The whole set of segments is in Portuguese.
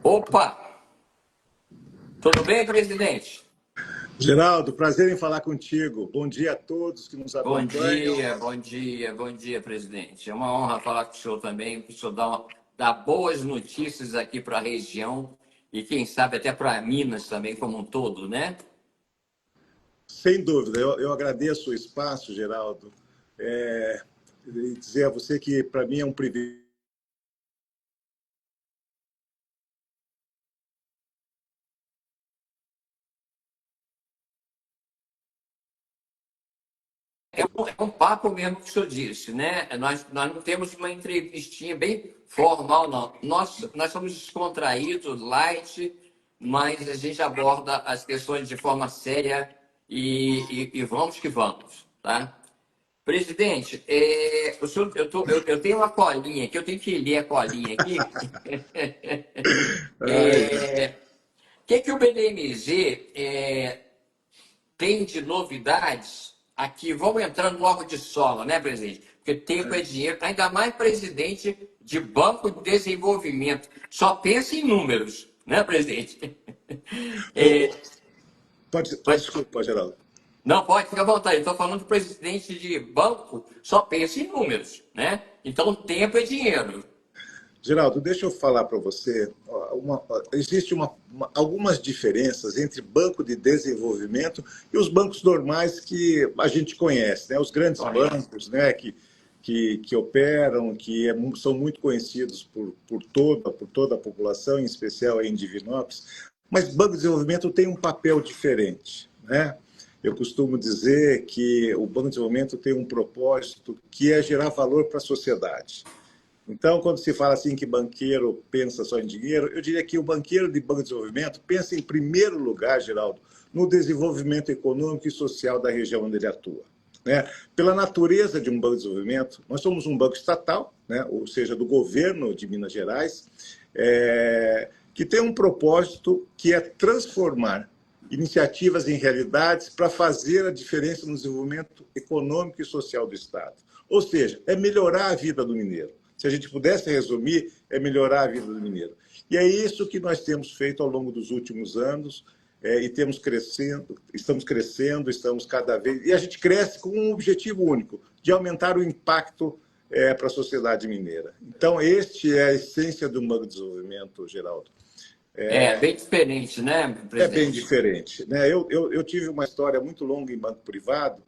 Opa! Tudo bem, presidente? Geraldo, prazer em falar contigo. Bom dia a todos que nos Bom acompanham. dia, bom dia, bom dia, presidente. É uma honra falar com o senhor também, que o senhor dá boas notícias aqui para a região e, quem sabe, até para Minas também como um todo, né? Sem dúvida, eu agradeço o espaço, Geraldo, e dizer a você que para mim é um privilégio. É um papo mesmo que o senhor disse, né? Nós não temos uma entrevistinha bem formal, não. Nós somos descontraídos, light, mas a gente aborda as questões de forma séria e vamos que vamos, tá? Presidente, eu tenho uma colinha aqui, eu tenho que ler a colinha aqui. Ai, O que o BDMZ tem de novidades aqui? Vamos entrando logo de sola, né, presidente? Porque tempo é dinheiro, ainda mais presidente de Banco de Desenvolvimento. Só pensa em números, né, presidente? ô, É, desculpa, Geraldo. não, pode, ficar à vontade. Estou falando de presidente de banco, só pensa em números, né? Então, tempo é dinheiro. Geraldo, deixa eu falar para você. Existem algumas diferenças entre banco de desenvolvimento e os bancos normais que a gente conhece, né? Os grandes Correto. bancos, né? Que operam, são muito conhecidos por toda a população, em especial aí em Divinópolis. Mas Banco de Desenvolvimento tem um papel diferente, né? Eu costumo dizer que o Banco de Desenvolvimento tem um propósito que é gerar valor para a sociedade. Então, quando se fala assim que banqueiro pensa só em dinheiro, eu diria que o banqueiro de banco de desenvolvimento pensa em primeiro lugar, Geraldo, no desenvolvimento econômico e social da região onde ele atua. Né? Pela natureza de um banco de desenvolvimento, nós somos um banco estatal, né? Ou seja, do governo de Minas Gerais, que tem um propósito que é transformar iniciativas em realidades para fazer a diferença no desenvolvimento econômico e social do Estado. Ou seja, é melhorar a vida do mineiro. Se a gente pudesse resumir, é melhorar a vida do mineiro. E é isso que nós temos feito ao longo dos últimos anos, e estamos crescendo, estamos cada vez... E a gente cresce com um objetivo único, de aumentar o impacto para a sociedade mineira. Então, este é a essência do Banco de Desenvolvimento, Geraldo. É bem diferente, né, É bem presidente? diferente. Né? Eu tive uma história muito longa em banco privado,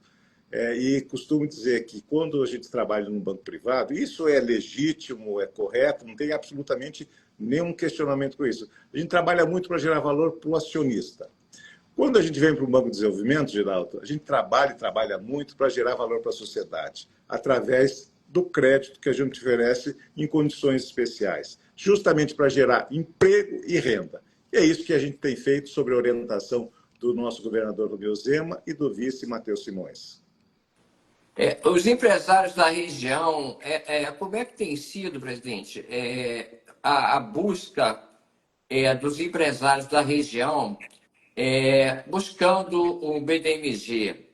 e costumo dizer que quando a gente trabalha num banco privado, isso é legítimo, é correto, não tem absolutamente nenhum questionamento com isso. A gente trabalha muito para gerar valor para o acionista. Quando a gente vem para o Banco de Desenvolvimento, Geraldo, a gente trabalha e trabalha muito para gerar valor para a sociedade, através do crédito que a gente oferece em condições especiais, justamente para gerar emprego e renda. E é isso que a gente tem feito sob a orientação do nosso governador Romeu Zema e do vice Matheus Simões. Os empresários da região, como é que tem sido, presidente, a busca dos empresários da região buscando o BDMG?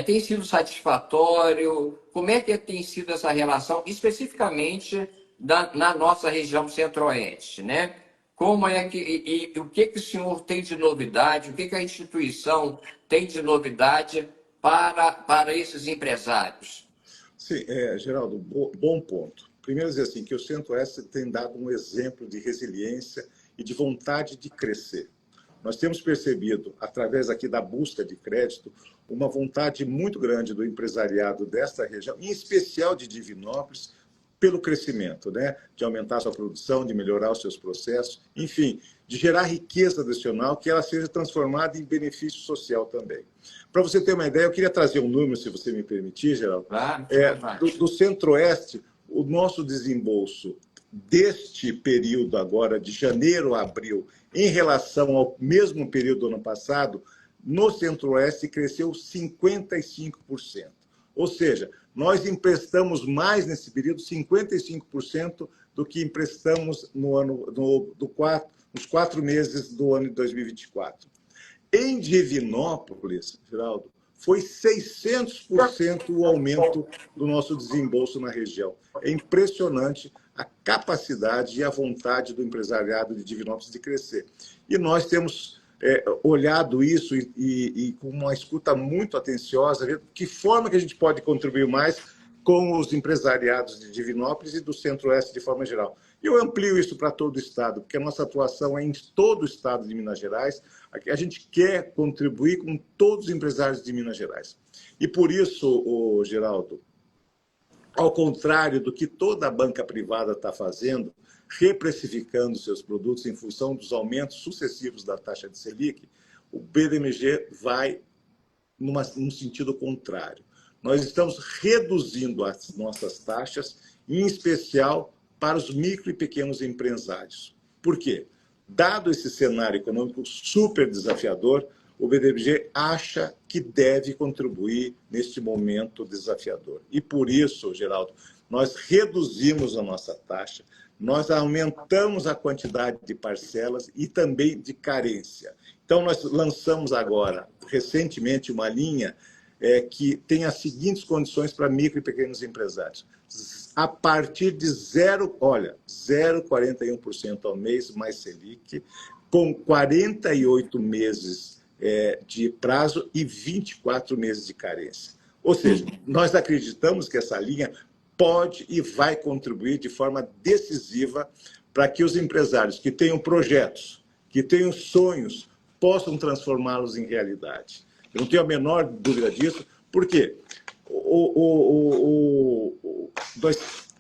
Tem sido satisfatório? Como é que tem sido essa relação, especificamente na nossa região centro-oeste, né? Como é que e o que o senhor tem de novidade? O que a instituição tem de novidade para esses empresários? Sim, Geraldo, bom ponto. Primeiro dizer assim, que o Centro-Oeste tem dado um exemplo de resiliência e de vontade de crescer. Nós temos percebido, através aqui da busca de crédito, uma vontade muito grande do empresariado desta região, em especial de Divinópolis, pelo crescimento, né? De aumentar a sua produção, de melhorar os seus processos, enfim, de gerar riqueza adicional, que ela seja transformada em benefício social também. Para você ter uma ideia, eu queria trazer um número, se você me permitir, Geraldo. Claro, fica à vontade. Do Centro-Oeste, o nosso desembolso deste período agora, de janeiro a abril, em relação ao mesmo período do ano passado, no Centro-Oeste cresceu 55%. Ou seja, nós emprestamos mais nesse período, 55% do que emprestamos nos 4 meses do ano de 2024. Em Divinópolis, Geraldo, foi 600% o aumento do nosso desembolso na região. É impressionante a capacidade e a vontade do empresariado de Divinópolis de crescer. E nós temos olhado isso e com uma escuta muito atenciosa, ver que forma que a gente pode contribuir mais com os empresariados de Divinópolis e do Centro-Oeste de forma geral. E eu amplio isso para todo o Estado, porque a nossa atuação é em todo o Estado de Minas Gerais. A gente quer contribuir com todos os empresários de Minas Gerais. E por isso, Geraldo, ao contrário do que toda a banca privada está fazendo, reprecificando seus produtos em função dos aumentos sucessivos da taxa de Selic, o BDMG vai num sentido contrário. Nós estamos reduzindo as nossas taxas, em especial para os micro e pequenos empresários. Por quê? Dado esse cenário econômico super desafiador, o BDMG acha que deve contribuir neste momento desafiador. E por isso, Geraldo, nós reduzimos a nossa taxa, nós aumentamos a quantidade de parcelas e também de carência. Então, nós lançamos agora, recentemente, uma linha que tem as seguintes condições para micro e pequenos empresários. A partir de 0,41% ao mês mais Selic, com 48 meses de prazo e 24 meses de carência. Ou seja, nós acreditamos que essa linha pode e vai contribuir de forma decisiva para que os empresários que tenham projetos, que tenham sonhos, possam transformá-los em realidade. Eu não tenho a menor dúvida disso. Por quê?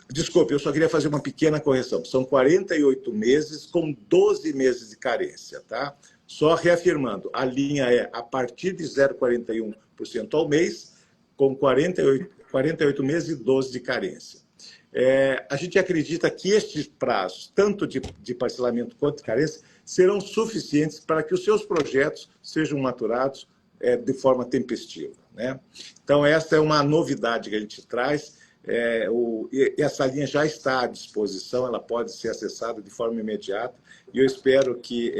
Desculpe, eu só queria fazer uma pequena correção. São 48 meses com 12 meses de carência, tá? Só reafirmando, a linha é a partir de 0,41% ao mês, com 48 meses e 12 de carência. A gente acredita que estes prazos, tanto de parcelamento quanto de carência, serão suficientes para que os seus projetos sejam maturados de forma tempestiva, né? Então, essa é uma novidade que a gente traz. Essa linha já está à disposição, ela pode ser acessada de forma imediata, e eu espero que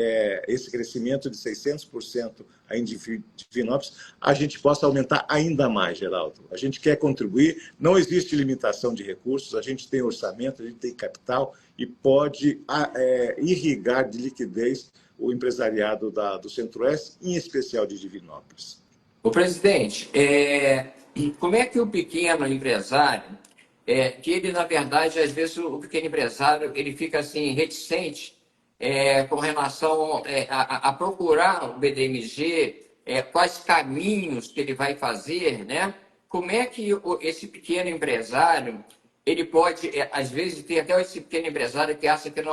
esse crescimento de 600% em Divinópolis, a gente possa aumentar ainda mais, Geraldo. A gente quer contribuir, não existe limitação de recursos, a gente tem orçamento, a gente tem capital e pode irrigar de liquidez o empresariado do Centro-Oeste, em especial de Divinópolis. O presidente, como é que o pequeno empresário, que ele, na verdade, às vezes o pequeno empresário ele fica assim, reticente com relação a procurar o BDMG, quais caminhos que ele vai fazer, né? Como é que esse pequeno empresário, ele pode, às vezes, ter até esse pequeno empresário que acha que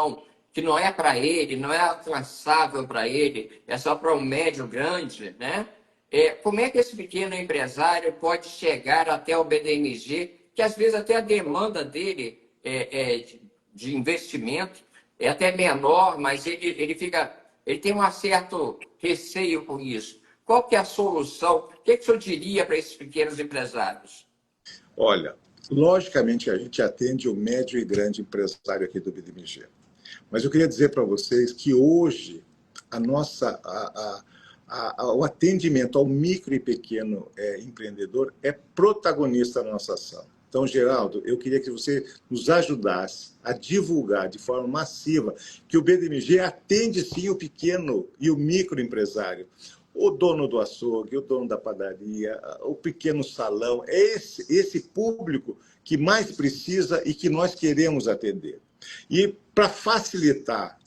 não é para ele, não é alcançável para ele, é só para um médio grande, né? Como é que esse pequeno empresário pode chegar até o BDMG, que às vezes até a demanda dele de investimento é até menor, mas ele tem um certo receio com isso. Qual que é a solução? O que o senhor diria para esses pequenos empresários? Olha, logicamente a gente atende o médio e grande empresário aqui do BDMG. Mas eu queria dizer para vocês que hoje o atendimento ao micro e pequeno empreendedor é protagonista da nossa ação. Então, Geraldo, eu queria que você nos ajudasse a divulgar de forma massiva que o BDMG atende sim o pequeno e o microempresário. O dono do açougue, o dono da padaria, o pequeno salão, é esse público que mais precisa e que nós queremos atender. E para facilitar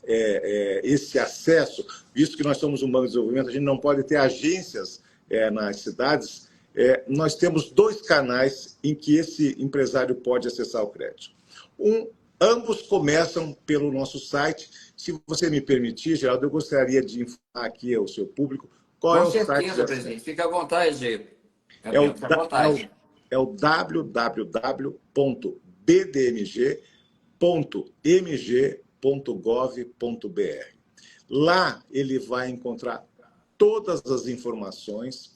esse acesso, visto que nós somos um banco de desenvolvimento, a gente não pode ter agências nas cidades, nós temos 2 canais em que esse empresário pode acessar o crédito. Ambos começam pelo nosso site. Se você me permitir, Geraldo, eu gostaria de informar aqui ao seu público qual é o site. Com certeza, presidente. Fica à vontade. É o www.bdmg.mg.gov.br. Lá ele vai encontrar todas as informações.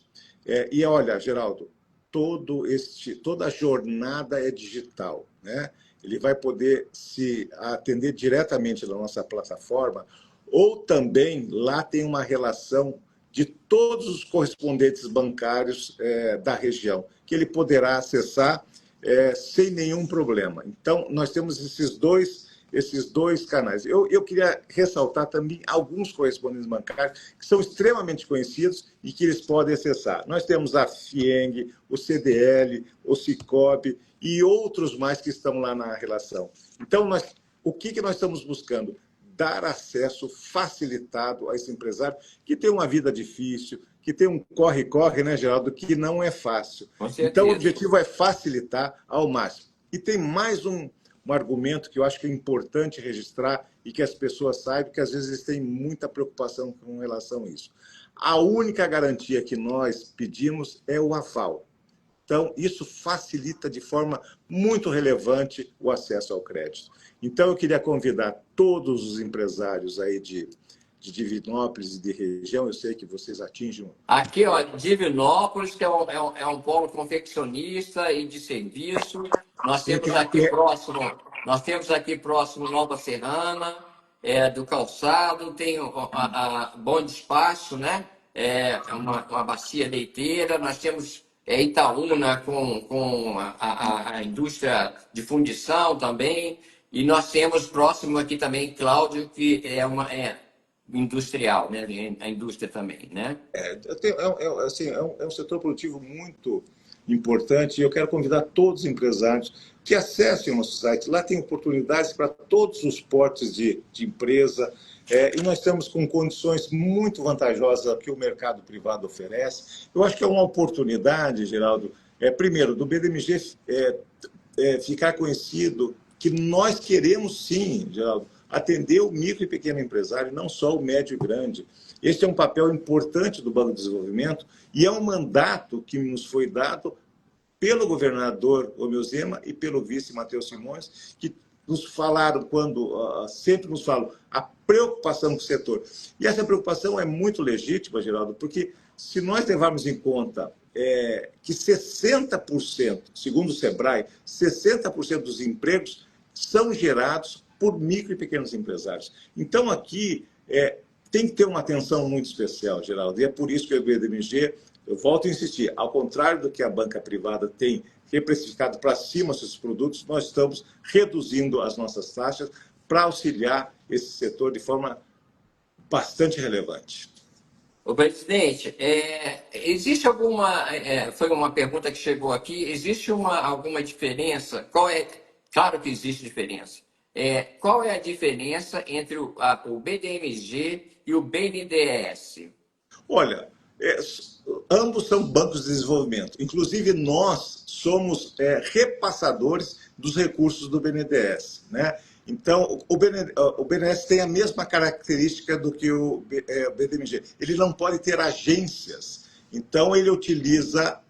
E olha, Geraldo, toda a jornada é digital, né? Ele vai poder se atender diretamente na nossa plataforma, ou também lá tem uma relação de todos os correspondentes bancários da região, que ele poderá acessar sem nenhum problema. Então, nós temos esses dois canais. Eu queria ressaltar também alguns correspondentes bancários que são extremamente conhecidos e que eles podem acessar. Nós temos a FIENG, o CDL, o Cicobi e outros mais que estão lá na relação. Então, o que nós estamos buscando? Dar acesso facilitado a esse empresário que tem uma vida difícil, que tem um corre-corre, né, Geraldo, que não é fácil. Com Então, o certeza. objetivo é facilitar ao máximo. E tem mais um argumento que eu acho que é importante registrar e que as pessoas saibam, que às vezes eles têm muita preocupação com relação a isso. A única garantia que nós pedimos é o aval. Então, isso facilita de forma muito relevante o acesso ao crédito. Então, eu queria convidar todos os empresários aí de Divinópolis e de região, eu sei que vocês atingem... Aqui, ó, Divinópolis, que é um polo confeccionista e de serviço. Nós temos aqui próximo Nova Serrana, do Calçado, tem a Bom Despacho, né? Uma bacia leiteira. Nós temos Itaúna com a indústria de fundição também. E nós temos próximo aqui também Cláudio, que é industrial, né? A indústria também, né? É um setor produtivo muito importante e eu quero convidar todos os empresários que acessem o nosso site. Lá tem oportunidades para todos os portes de empresa e nós estamos com condições muito vantajosas que o mercado privado oferece. Eu acho que é uma oportunidade, Geraldo, primeiro, do BDMG ficar conhecido que nós queremos sim, Geraldo, atender o micro e pequeno empresário, não só o médio e grande. Este é um papel importante do Banco de Desenvolvimento e é um mandato que nos foi dado pelo governador Romeu Zema e pelo vice Matheus Simões, que nos falaram, sempre nos falam, a preocupação com o setor. E essa preocupação é muito legítima, Geraldo, porque se nós levarmos em conta que 60%, segundo o SEBRAE, 60% dos empregos são gerados por micro e pequenos empresários. Então, aqui tem que ter uma atenção muito especial, Geraldo, e é por isso que o BDMG, eu volto a insistir, ao contrário do que a banca privada tem reprecificado para cima seus produtos, nós estamos reduzindo as nossas taxas para auxiliar esse setor de forma bastante relevante. O presidente, existe alguma... foi uma pergunta que chegou aqui. Existe alguma diferença? Claro que existe diferença. Qual é a diferença entre o BDMG e o BNDES? Olha, ambos são bancos de desenvolvimento. Inclusive, nós somos repassadores dos recursos do BNDES, né? Então, o BNDES tem a mesma característica do que o BDMG. Ele não pode ter agências. Então, ele utiliza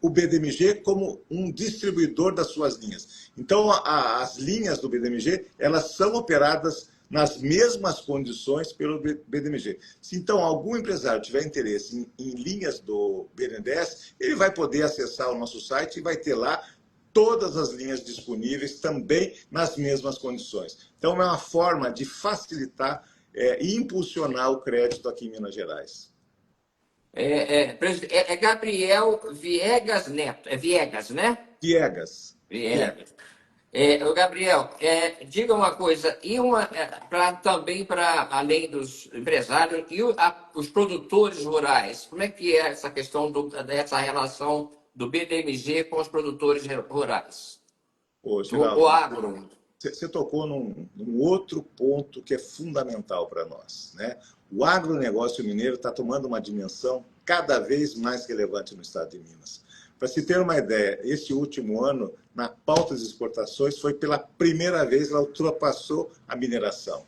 o BDMG como um distribuidor das suas linhas. Então, as linhas do BDMG, elas são operadas nas mesmas condições pelo BDMG. Se, então, algum empresário tiver interesse em linhas do BNDES, ele vai poder acessar o nosso site e vai ter lá todas as linhas disponíveis também nas mesmas condições. Então, é uma forma de facilitar e impulsionar o crédito aqui em Minas Gerais. Gabriel Viegas Neto. É Viegas, né? Viegas. Gabriel, diga uma coisa, também para além dos empresários e os produtores rurais, como é que é essa questão dessa relação do BDMG com os produtores rurais? O agro. Você tocou num outro ponto que é fundamental para nós, né? O agronegócio mineiro está tomando uma dimensão cada vez mais relevante no estado de Minas. Para se ter uma ideia, esse último ano, na pauta das exportações, foi pela primeira vez ela ultrapassou a mineração.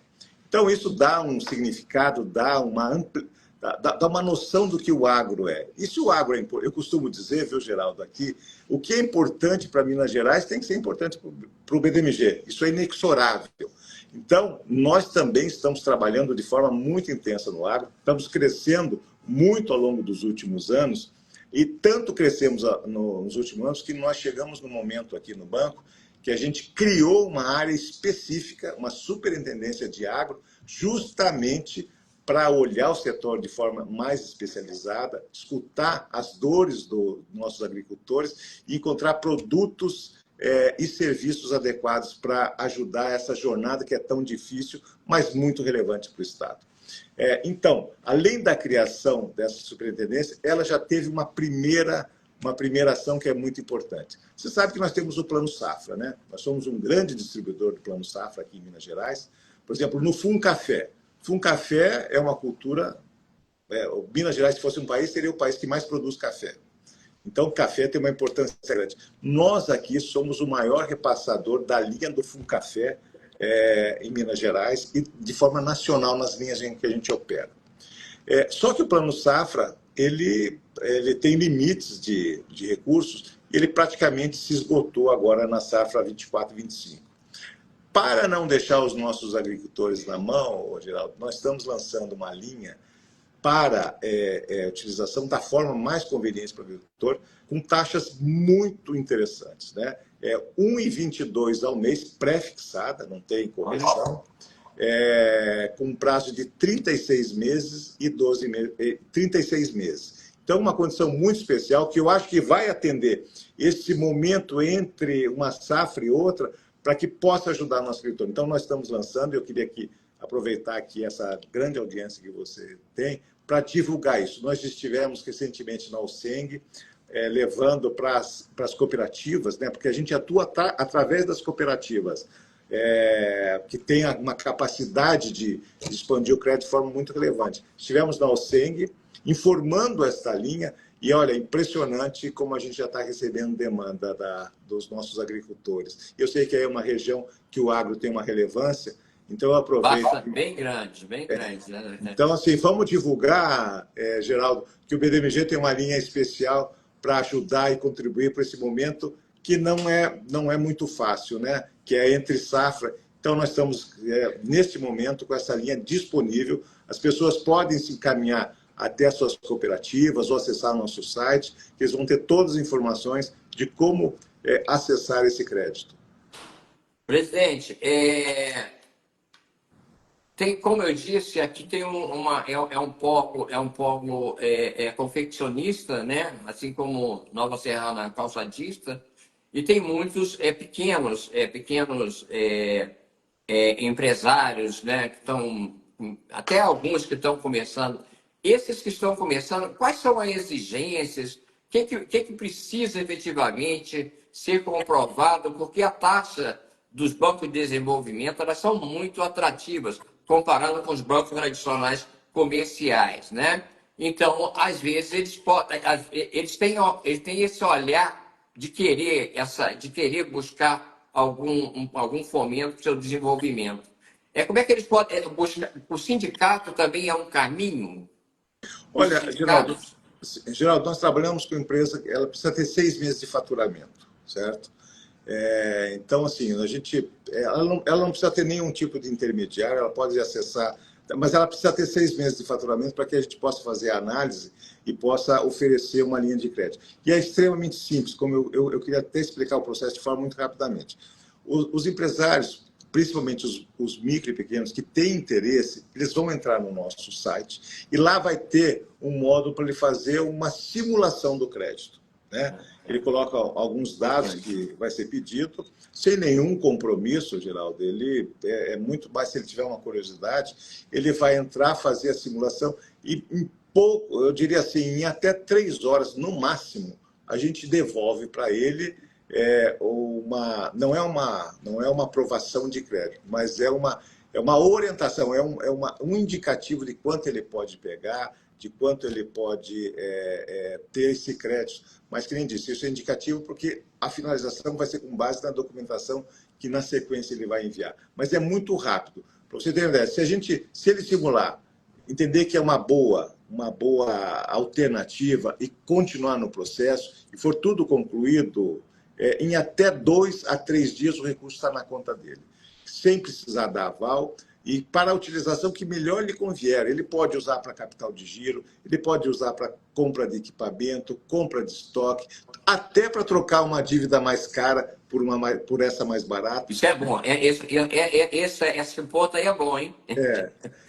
Então, isso dá um significado, dá uma noção do que o agro é. E se o agro é importante, eu costumo dizer, viu, Geraldo, aqui, o que é importante para Minas Gerais tem que ser importante para o BDMG. Isso é inexorável. Então, nós também estamos trabalhando de forma muito intensa no agro, estamos crescendo muito ao longo dos últimos anos, e tanto crescemos nos últimos anos que nós chegamos no momento aqui no banco que a gente criou uma área específica, uma superintendência de agro, justamente para olhar o setor de forma mais especializada, escutar as dores dos nossos agricultores e encontrar produtos e serviços adequados para ajudar essa jornada que é tão difícil, mas muito relevante para o Estado. Então, além da criação dessa superintendência, ela já teve uma primeira ação que é muito importante. Você sabe que nós temos o Plano Safra, né? Nós somos um grande distribuidor do Plano Safra aqui em Minas Gerais. Por exemplo, no Funcafé. Funcafé é uma cultura... Minas Gerais, se fosse um país, seria o país que mais produz café. Então, o café tem uma importância grande. Nós aqui somos o maior repassador da linha do Funcafé em Minas Gerais e de forma nacional nas linhas em que a gente opera. Só que o Plano Safra, ele tem limites de recursos e ele praticamente se esgotou agora na safra 24 e 25. Para não deixar os nossos agricultores na mão, Geraldo, nós estamos lançando uma linha para a utilização da forma mais conveniente para o agricultor, com taxas muito interessantes, né? 1,22 ao mês, pré-fixada, não tem correção, com um prazo de 36 meses e 36 meses. Então, uma condição muito especial que eu acho que vai atender esse momento entre uma safra e outra para que possa ajudar nosso agricultor. Então, nós estamos lançando, eu queria aproveitar aqui essa grande audiência que você tem para divulgar isso. Nós estivemos recentemente na USENG, levando para as cooperativas, né, porque a gente atua através das cooperativas, que tem uma capacidade de expandir o crédito de forma muito relevante. Estivemos na USENG, informando esta linha, e olha, impressionante como a gente já está recebendo demanda dos nossos agricultores. Eu sei que é uma região que o agro tem uma relevância, então eu aproveito... Bem grande, bem grande. Né? Então, assim, vamos divulgar, Geraldo, que o BDMG tem uma linha especial para ajudar e contribuir para esse momento que não é muito fácil, né? Que é entre safra. Então, nós estamos, neste momento, com essa linha disponível. As pessoas podem se encaminhar até as suas cooperativas ou acessar o nosso site, que eles vão ter todas as informações de como acessar esse crédito. Presidente, como eu disse, aqui tem um polo confeccionista, né? Assim como Nova Serrana calçadista, e tem muitos pequenos empresários, né? Que estão, até alguns que estão começando. Esses que estão começando, quais são as exigências? O que precisa efetivamente ser comprovado? Porque a taxa dos bancos de desenvolvimento, elas são muito atrativas, comparando com os bancos tradicionais comerciais, né? Então, às vezes, eles têm esse olhar de querer buscar algum fomento para o seu desenvolvimento. Como é que eles podem buscar? O sindicato também é um caminho? Olha, Geraldo, nós trabalhamos com empresa, ela precisa ter 6 meses de faturamento, certo? Então, assim, ela não precisa ter nenhum tipo de intermediário, ela pode acessar, mas ela precisa ter 6 meses de faturamento para que a gente possa fazer a análise e possa oferecer uma linha de crédito. E é extremamente simples, como eu queria até explicar o processo de forma muito rapidamente. Os empresários, principalmente os micro e pequenos que têm interesse, eles vão entrar no nosso site e lá vai ter um módulo para ele fazer uma simulação do crédito, né? Ele coloca alguns dados que vai ser pedido, sem nenhum compromisso, Geraldo. Ele muito mais, se ele tiver uma curiosidade, ele vai entrar, fazer a simulação e eu diria assim, em até 3 horas, no máximo, a gente devolve para ele não é uma aprovação de crédito, mas é uma orientação, um indicativo de quanto ele pode pegar, de quanto ele pode ter esse crédito. Mas, que nem disse, isso é indicativo porque a finalização vai ser com base na documentação que, na sequência, ele vai enviar. Mas é muito rápido. Para você ter uma ideia, se ele simular, entender que é uma boa alternativa e continuar no processo, e for tudo concluído, em até 2 a 3 dias o recurso está na conta dele, sem precisar dar aval. e para a utilização que melhor lhe convier. Ele pode usar para capital de giro, ele pode usar para compra de equipamento, compra de estoque, até para trocar uma dívida mais cara por essa mais barata. Isso é bom. Esse ponto aí é bom, hein?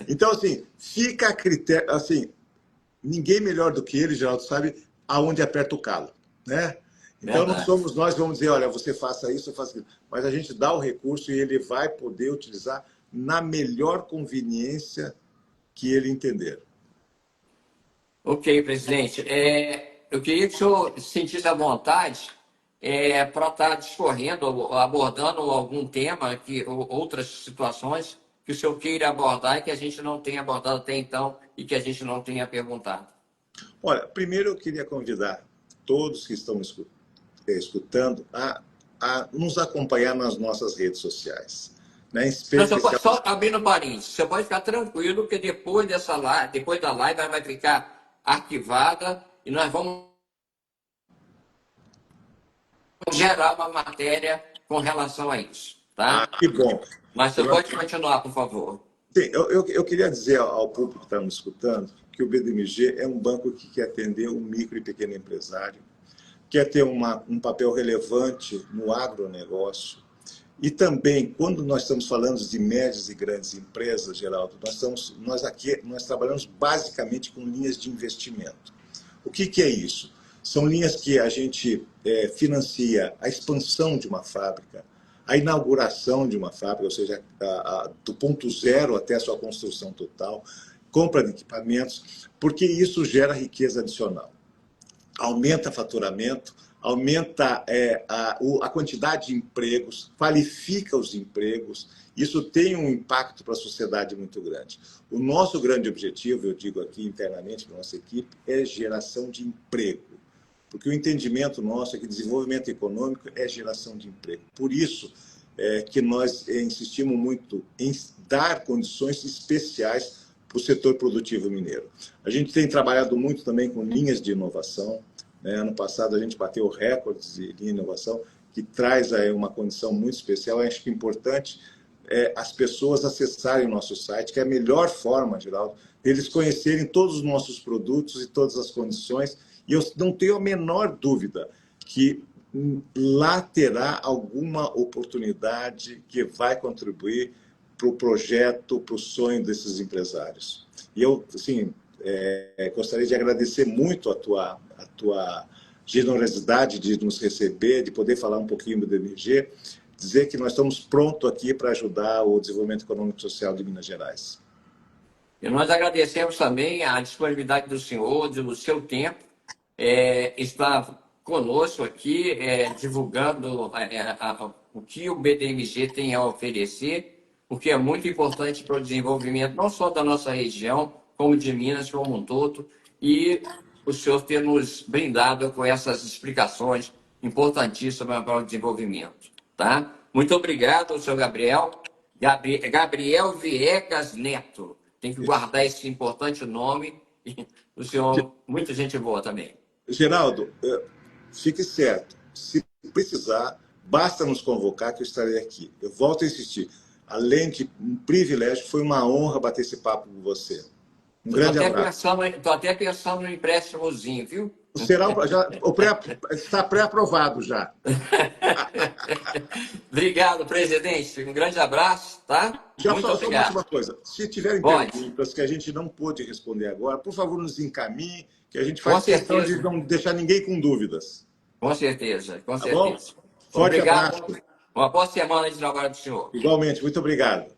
Então, assim, fica a critério, assim, ninguém melhor do que ele, Geraldo, sabe aonde aperta o calo, né? Então, não Verdade. somos nós que vamos dizer, olha, você faça isso, faça aquilo. Mas a gente dá o recurso e ele vai poder utilizar na melhor conveniência que ele entender. Ok, presidente. Eu queria que o senhor se sentisse à vontade para estar discorrendo, abordando algum tema, ou outras situações que o senhor queira abordar e que a gente não tenha abordado até então e que a gente não tenha perguntado. Olha, primeiro eu queria convidar todos que estão escutando a nos acompanhar nas nossas redes sociais. Né? Em Não, só especial... abrindo parênteses, você pode ficar tranquilo que depois depois da live, ela vai ficar arquivada e nós vamos gerar uma matéria com relação a isso, tá? Que bom. Mas você pode continuar, por favor. Sim, eu queria dizer ao público que está nos escutando que o BDMG é um banco que quer atender o micro e pequeno empresário, quer ter um papel relevante no agronegócio. E também, quando nós estamos falando de médias e grandes empresas, Geraldo, nós trabalhamos basicamente com linhas de investimento. O que é isso? São linhas que a gente financia a expansão de uma fábrica, a inauguração de uma fábrica, ou seja, do ponto zero até a sua construção total, compra de equipamentos, porque isso gera riqueza adicional. Aumenta faturamento, aumenta a quantidade de empregos, qualifica os empregos, isso tem um impacto para a sociedade muito grande. O nosso grande objetivo, eu digo aqui internamente para a nossa equipe, é geração de emprego, porque o entendimento nosso é que desenvolvimento econômico é geração de emprego. Por isso que nós insistimos muito em dar condições especiais para o setor produtivo mineiro. A gente tem trabalhado muito também com linhas de inovação. Ano passado a gente bateu recordes de linha de inovação, que traz aí uma condição muito especial. Eu acho que é importante as pessoas acessarem o nosso site, que é a melhor forma, Geraldo, deles conhecerem todos os nossos produtos e todas as condições. E eu não tenho a menor dúvida que lá terá alguma oportunidade que vai contribuir para o projeto, para o sonho desses empresários. E eu, assim, gostaria de agradecer muito a tua generosidade de nos receber, de poder falar um pouquinho do DMG, dizer que nós estamos prontos aqui para ajudar o desenvolvimento econômico e social de Minas Gerais. E nós agradecemos também a disponibilidade do senhor, do seu tempo, estar conosco aqui, divulgando o que o BDMG tem a oferecer, porque é muito importante para o desenvolvimento não só da nossa região, como de Minas como um todo, e o senhor ter nos brindado com essas explicações importantíssimas para o desenvolvimento. Tá? Muito obrigado, senhor Gabriel. Gabriel Viegas Neto. Tem que guardar esse importante nome. O senhor, muita gente boa também. Geraldo, fique certo. Se precisar, basta nos convocar que eu estarei aqui. Eu volto a insistir. Além de um privilégio, foi uma honra bater esse papo com você. Um grande abraço. Estou até pensando no empréstimozinho, viu? Está pré-aprovado já. Obrigado, presidente. Um grande abraço, tá? Muito obrigado. Só uma coisa. Se tiverem perguntas que a gente não pôde responder agora, por favor, nos encaminhe, que a gente faz questão de não deixar ninguém com dúvidas. Com certeza, com certeza. Bom? Forte obrigado. Abraço. Uma boa semana de trabalho do senhor. Igualmente, muito obrigado.